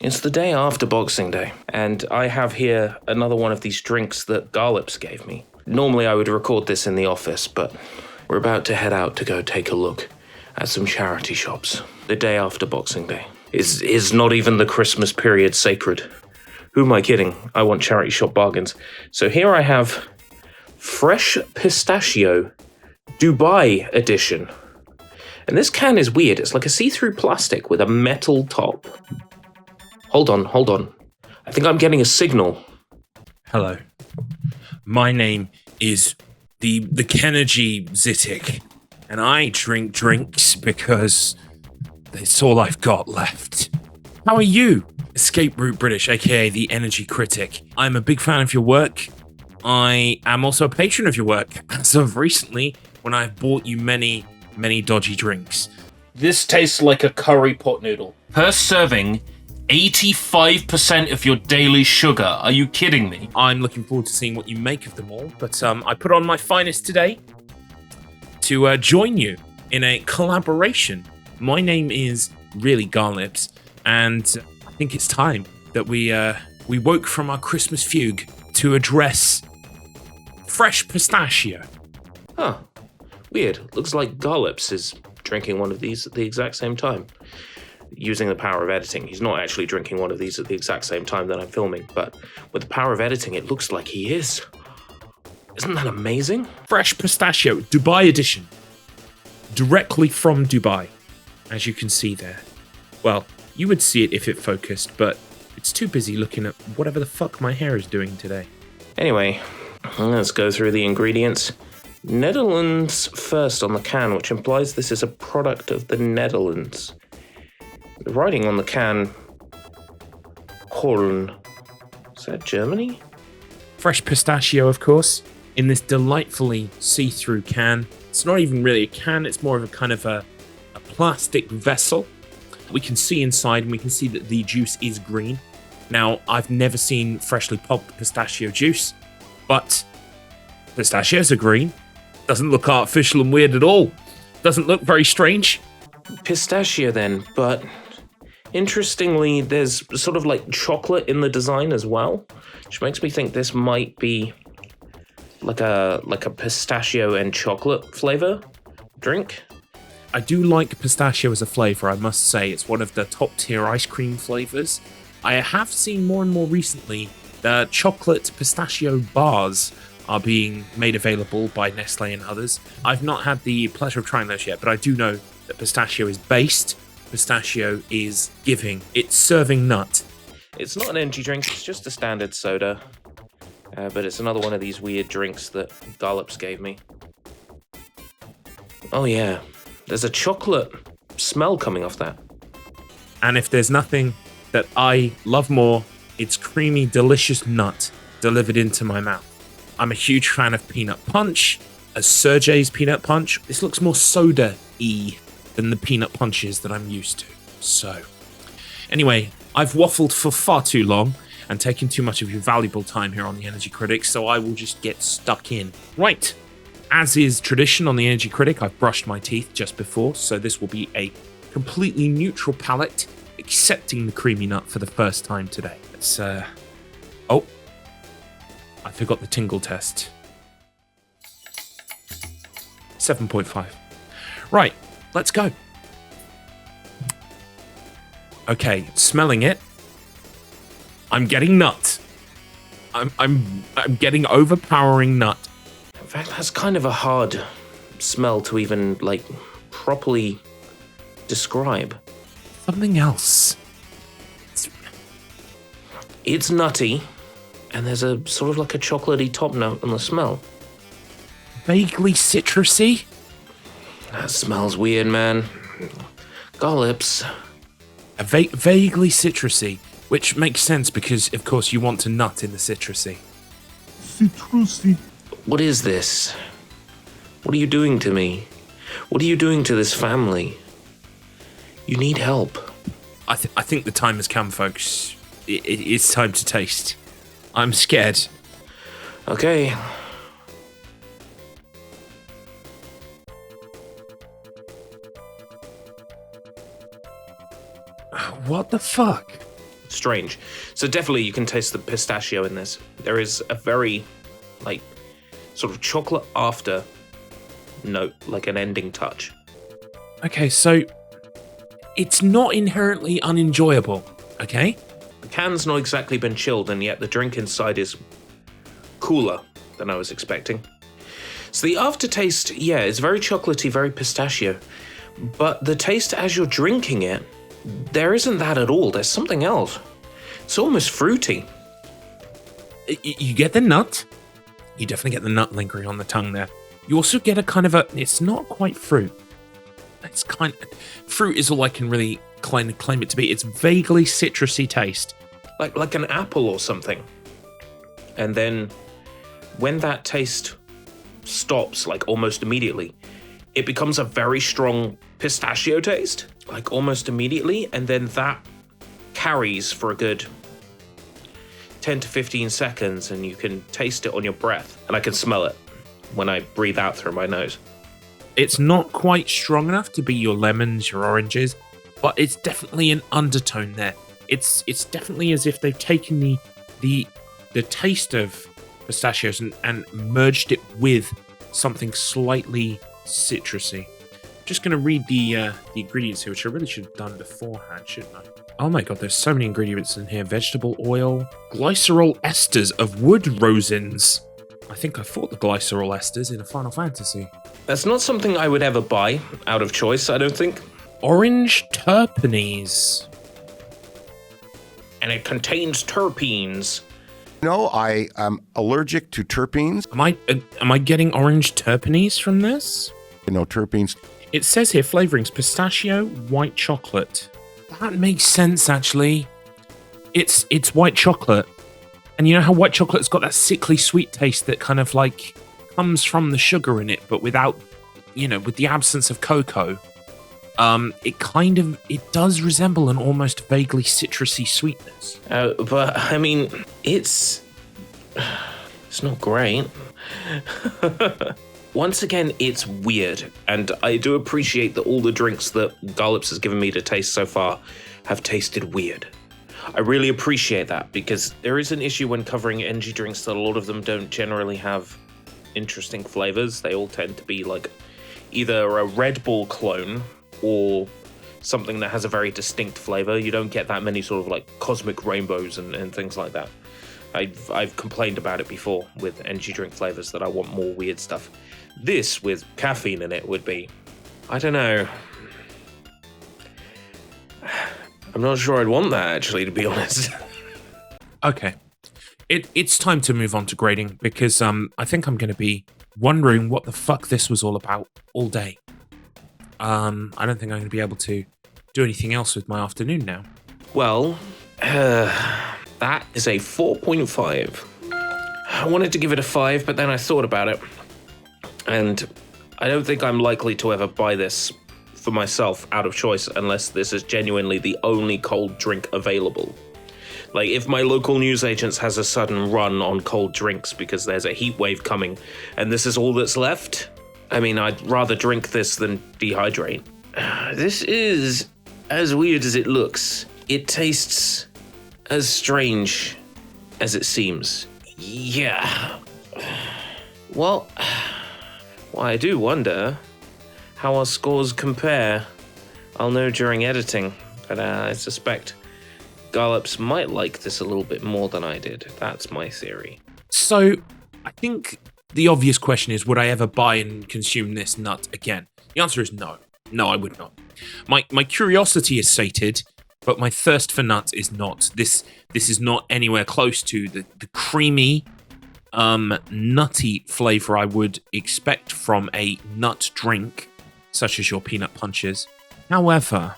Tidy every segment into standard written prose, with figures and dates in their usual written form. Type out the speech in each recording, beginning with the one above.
It's the day after Boxing Day, and I have here another one of these drinks that Garlips gave me. Normally I would record this in the office, but we're about to head out to go take a look at some charity shops. The day after Boxing Day. Is not even the Christmas period sacred? Who am I kidding? I want charity shop bargains. So here I have Fresh Pistachio Dubai Edition. And this can is weird. It's like a see-through plastic with a metal top. Hold on. I think I'm getting a signal. Hello. My name is the Kenergy Eittic, and I drink drinks because it's all I've got left. How are you, Escape Route British, aka the Energy Critic? I'm a big fan of your work. I am also a patron of your work, as of recently, when I've bought you many dodgy drinks. This tastes like a curry pot noodle. Per serving, 85% of your daily sugar. Are you kidding me? I'm looking forward to seeing what you make of them all, but I put on my finest today to join you in a collaboration. My name is really Garlips, and I think it's time that we woke from our Christmas fugue to address Fresh Pistachio. Huh. Weird. Looks like Garlips is drinking one of these at the exact same time. Using the power of editing. He's not actually drinking one of these at the exact same time that I'm filming, but with the power of editing, it looks like he is. Isn't that amazing? Fresh Pistachio, Dubai Edition. Directly from Dubai, as you can see there. Well, you would see it if it focused, but it's too busy looking at whatever the fuck my hair is doing today. Anyway, let's go through the ingredients. Netherlands first on the can, which implies this is a product of the Netherlands. The writing on the can, Holland. Is that Germany? Fresh Pistachio, of course, in this delightfully see-through can. It's not even really a can, it's more of a kind of a plastic vessel. We can see inside, and we can see that the juice is green. Now, I've never seen freshly pulped pistachio juice, but pistachios are green. Doesn't look artificial and weird at all. Doesn't look very strange. Pistachio then, but interestingly, there's sort of like chocolate in the design as well, which makes me think this might be like a pistachio and chocolate flavor drink. I do like pistachio as a flavor, I must say. It's one of the top tier ice cream flavors. I have seen more and more recently that chocolate pistachio bars are being made available by Nestle and others. I've not had the pleasure of trying those yet, but I do know that pistachio is based, pistachio is giving, it's serving nut. It's not an energy drink, it's just a standard soda, but it's another one of these weird drinks that Garlips gave me. Oh yeah, there's a chocolate smell coming off that. And if there's nothing that I love more, it's creamy, delicious nut delivered into my mouth. I'm a huge fan of peanut punch, as Sergey's peanut punch. This looks more soda-y than the peanut punches that I'm used to. So, anyway, I've waffled for far too long and taken too much of your valuable time here on the Energy Critic, so I will just get stuck in. Right, as is tradition on the Energy Critic, I've brushed my teeth just before, so this will be a completely neutral palate, accepting the creamy nut for the first time today. Let's, oh, I forgot the tingle test. 7.5. Right. Let's go. Okay, smelling it. I'm getting nut. I'm getting overpowering nut. In fact, that's kind of a hard smell to even, like, properly describe. Something else. It's nutty, and there's a sort of like a chocolatey top note on the smell. Vaguely citrusy? That smells weird, man. Garlips. Vaguely citrusy, which makes sense because, of course, you want to nut in the citrusy. Citrusy. What is this? What are you doing to me? What are you doing to this family? You need help. I think the time has come, folks. It's time to taste. I'm scared. Okay. What the fuck? strange. So definitely you can taste the pistachio in this. There is a very, like, sort of chocolate after note, like an ending touch. Okay, so it's not inherently unenjoyable, okay? The can's not exactly been chilled, and yet the drink inside is cooler than I was expecting. So the aftertaste, yeah, is very chocolatey, very pistachio. But the taste as you're drinking it, there isn't that at all. There's something else. It's almost fruity. You get the nut. You definitely get the nut lingering on the tongue there. You also get a kind of it's not quite fruit. It's fruit is all I can really claim it to be. It's vaguely citrusy taste. Like an apple or something. And then when that taste stops, like almost immediately, it becomes a very strong pistachio taste, like almost immediately, and then that carries for a good 10 to 15 seconds, and you can taste it on your breath, and I can smell it when I breathe out through my nose. It's not quite strong enough to be your lemons, your oranges, but it's definitely an undertone there. It's definitely as if they've taken the taste of pistachios and merged it with something slightly citrusy. Just going to read the ingredients here, which I really should have done beforehand, shouldn't I? Oh my god, there's so many ingredients in here. Vegetable oil, glycerol esters of wood rosins. I think I fought the glycerol esters in a Final Fantasy. That's not something I would ever buy out of choice, I don't think. Orange terpenes. And it contains terpenes. No, I am allergic to terpenes. Am I getting orange terpenes from this? No terpenes. It says here flavorings pistachio, white chocolate. That makes sense actually. It's white chocolate. And you know how white chocolate's got that sickly sweet taste that kind of like comes from the sugar in it, but without, with the absence of cocoa. It does resemble an almost vaguely citrusy sweetness. But I mean, it's not great. Once again, it's weird, and I do appreciate that all the drinks that Gallops has given me to taste so far have tasted weird. I really appreciate that, because there is an issue when covering energy drinks that a lot of them don't generally have interesting flavors. They all tend to be like either a Red Bull clone or something that has a very distinct flavor. You don't get that many sort of like cosmic rainbows and things like that. I've complained about it before with energy drink flavors that I want more weird stuff. This with caffeine in it would be, I don't know. I'm not sure I'd want that actually, to be honest. Okay. It's time to move on to grading because I think I'm going to be wondering what the fuck this was all about all day. I don't think I'm going to be able to do anything else with my afternoon now. Well, that is a 4.5. I wanted to give it a 5, but then I thought about it. And I don't think I'm likely to ever buy this for myself out of choice unless this is genuinely the only cold drink available. Like, if my local newsagents has a sudden run on cold drinks because there's a heat wave coming and this is all that's left, I mean, I'd rather drink this than dehydrate. This is as weird as it looks. It tastes as strange as it seems. Yeah. Well, I do wonder how our scores compare. I'll know during editing, but I suspect Gallops might like this a little bit more than I did. That's my theory. So, I think the obvious question is, would I ever buy and consume this nut again? The answer is no. No, I would not. My curiosity is sated, but my thirst for nuts is not. This is not anywhere close to the creamy, nutty flavor I would expect from a nut drink, such as your peanut punches. However,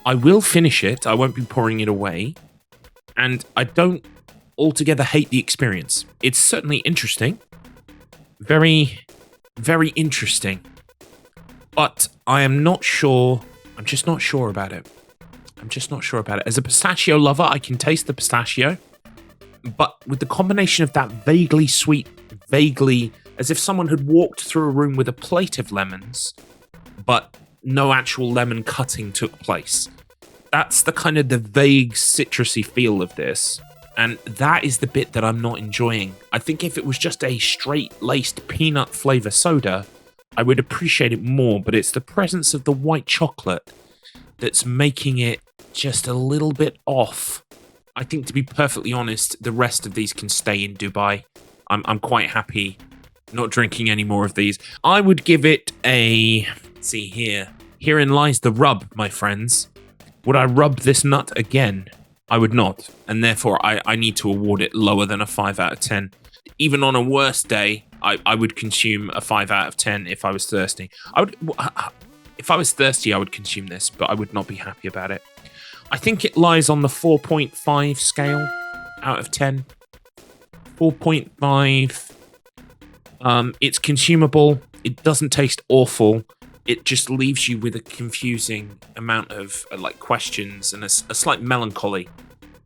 I will finish it. I won't be pouring it away. And I don't altogether hate the experience. It's certainly interesting. Very, very interesting. But I am not sure. I'm just not sure about it. As a pistachio lover, I can taste the pistachio. But with the combination of that vaguely sweet, vaguely as if someone had walked through a room with a plate of lemons, but no actual lemon cutting took place. That's the kind of the vague citrusy feel of this. And that is the bit that I'm not enjoying. I think if it was just a straight-laced peanut flavor soda, I would appreciate it more, but it's the presence of the white chocolate that's making it just a little bit off. I think, to be perfectly honest, the rest of these can stay in Dubai. I'm quite happy not drinking any more of these. I would give it a... Let's see here. Herein lies the rub, my friends. Would I rub this nut again? I would not, and therefore I need to award it lower than a 5 out of 10. Even on a worse day, I would consume a 5 out of 10 if I was thirsty. If I was thirsty, I would consume this, but I would not be happy about it. I think it lies on the 4.5 scale out of 10. 4.5. It's consumable. It doesn't taste awful. It just leaves you with a confusing amount of questions and a slight melancholy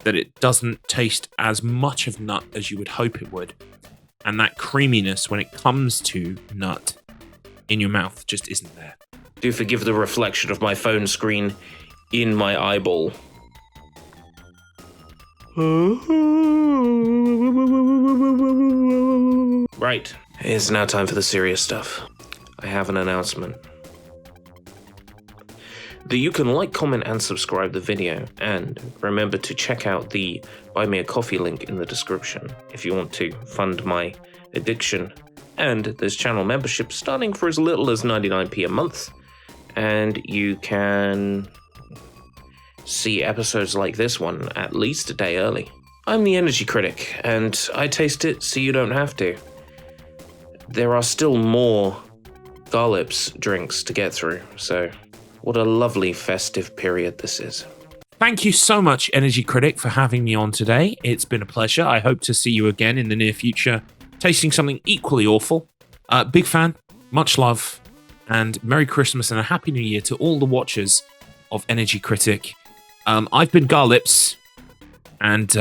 that it doesn't taste as much of nut as you would hope it would. And that creaminess when it comes to nut in your mouth just isn't there. Do forgive the reflection of my phone screen in my eyeball. Right, it's now time for the serious stuff. I have an announcement. You can like, comment, and subscribe the video, and remember to check out the Buy Me a Coffee link in the description if you want to fund my addiction. And there's channel membership starting for as little as 99p a month, and you can see episodes like this one at least a day early. I'm the Energy Critic, and I taste it so you don't have to. There are still more Garlips drinks to get through, so... What a lovely festive period this is. Thank you so much, Energy Critic, for having me on today. It's been a pleasure. I hope to see you again in the near future, tasting something equally awful. Big fan, much love, and Merry Christmas and a Happy New Year to all the watchers of Energy Critic. I've been Garlips, and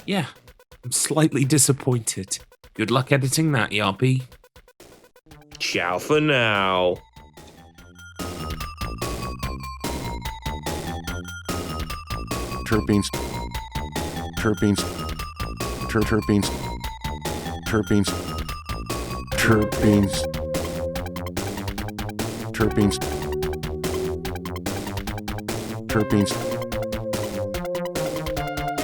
yeah, I'm slightly disappointed. Good luck editing that, ERP. Ciao for now. Terpenes, terpenes, terpenes, terpenes, terpenes, terpenes, terpenes.